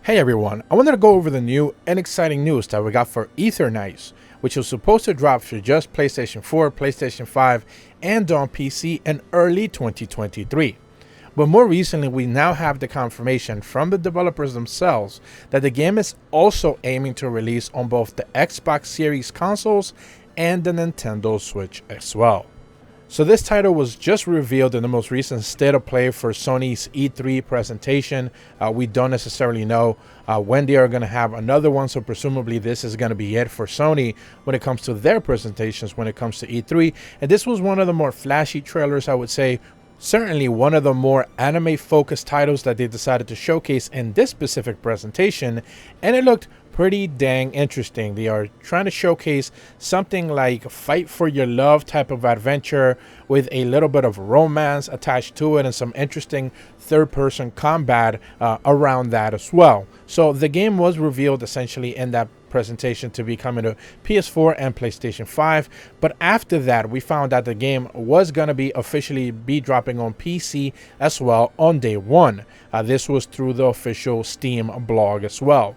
Hey everyone, I wanted to go over the new and exciting news that we got for Eternights, which was supposed to drop for just PlayStation 4, PlayStation 5, and on PC in early 2023. But more recently, we now have the confirmation from the developers themselves that the game is also aiming to release on both the Xbox Series consoles and the Nintendo Switch as well. So this title was just revealed in the most recent State of Play for Sony's E3 presentation. We don't necessarily know when they are going to have another one, so presumably this is going to be it for Sony when it comes to their presentations when it comes to E3. And this was one of the more flashy trailers, I would say. Certainly one of the more anime-focused titles that they decided to showcase in this specific presentation, and it looked pretty dang interesting. They are trying to showcase something like fight for your love type of adventure with a little bit of romance attached to it and some interesting third-person combat around that as well. So the game was revealed essentially in that presentation to be coming to PS4 and PlayStation 5, but after that we found out the game was going to be officially dropping on PC as well on day one. This was through the official Steam blog as well.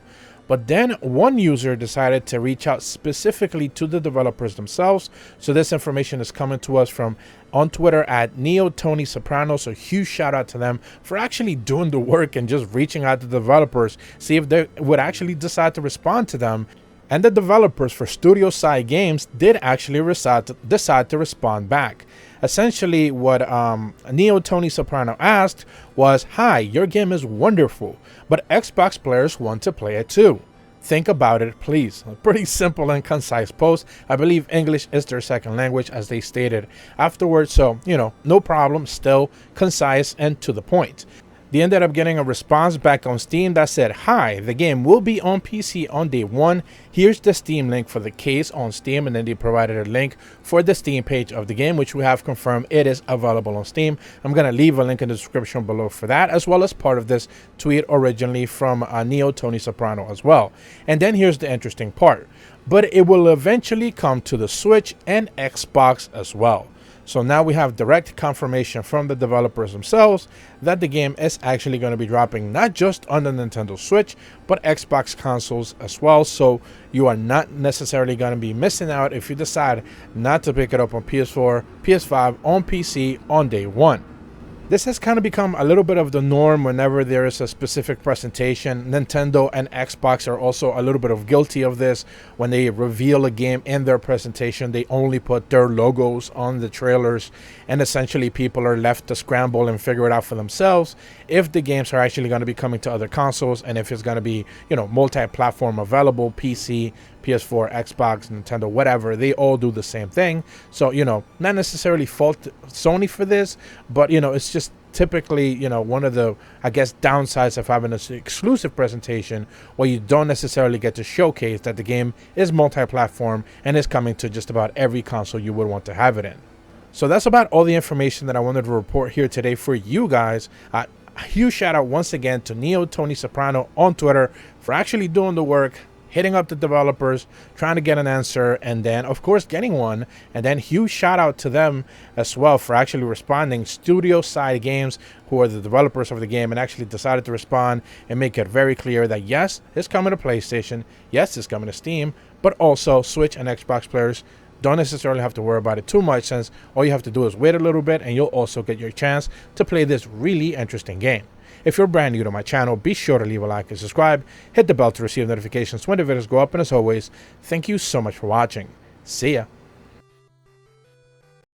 But then one user decided to reach out specifically to the developers themselves. So this information is coming to us from on Twitter at @NeoTonySoprano. So huge shout out to them for actually doing the work and just reaching out to the developers, see if they would actually decide to respond to them. And the developers for Studio Side Games did actually decide to respond back. Essentially, what @NeoTonySoprano asked was, "Hi, your game is wonderful, but Xbox players want to play it too. Think about it, please." A pretty simple and concise post. I believe English is their second language, as they stated afterwards. So, no problem. Still concise and to the point. They ended up getting a response back on Steam that said, "Hi, the game will be on PC on day one. Here's the Steam link for the case on Steam." And then they provided a link for the Steam page of the game, which we have confirmed it is available on Steam. I'm going to leave a link in the description below for that, as well as part of this tweet originally from @NeoTonySoprano as well. And then here's the interesting part. But it will eventually come to the Switch and Xbox as well. So now we have direct confirmation from the developers themselves that the game is actually going to be dropping not just on the Nintendo Switch, but Xbox consoles as well. So you are not necessarily going to be missing out if you decide not to pick it up on PS4, PS5, on PC on day one. This has kind of become a little bit of the norm whenever there is a specific presentation. Nintendo and Xbox are also a little bit of guilty of this. When they reveal a game in their presentation, they only put their logos on the trailers, and essentially people are left to scramble and figure it out for themselves if the games are actually going to be coming to other consoles, and if it's going to be, multi-platform available, PC, PS4, Xbox, Nintendo, whatever. They all do the same thing. So, not necessarily fault Sony for this, but, it's just typically, one of the, downsides of having an exclusive presentation where you don't necessarily get to showcase that the game is multi-platform and is coming to just about every console you would want to have it in. So that's about all the information that I wanted to report here today for you guys. A huge shout out once again to @NeoTonySoprano on Twitter for actually doing the work, hitting up the developers, trying to get an answer, and then of course getting one. And then huge shout out to them as well for actually responding. Studio Side Games, who are the developers of the game, and actually decided to respond and make it very clear that yes, it's coming to PlayStation, yes, it's coming to Steam, but also Switch and Xbox players don't necessarily have to worry about it too much, since all you have to do is wait a little bit and you'll also get your chance to play this really interesting game. If you're brand new to my channel, be sure to leave a like and subscribe. Hit the bell to receive notifications when the videos go up. And as always, thank you so much for watching. See ya.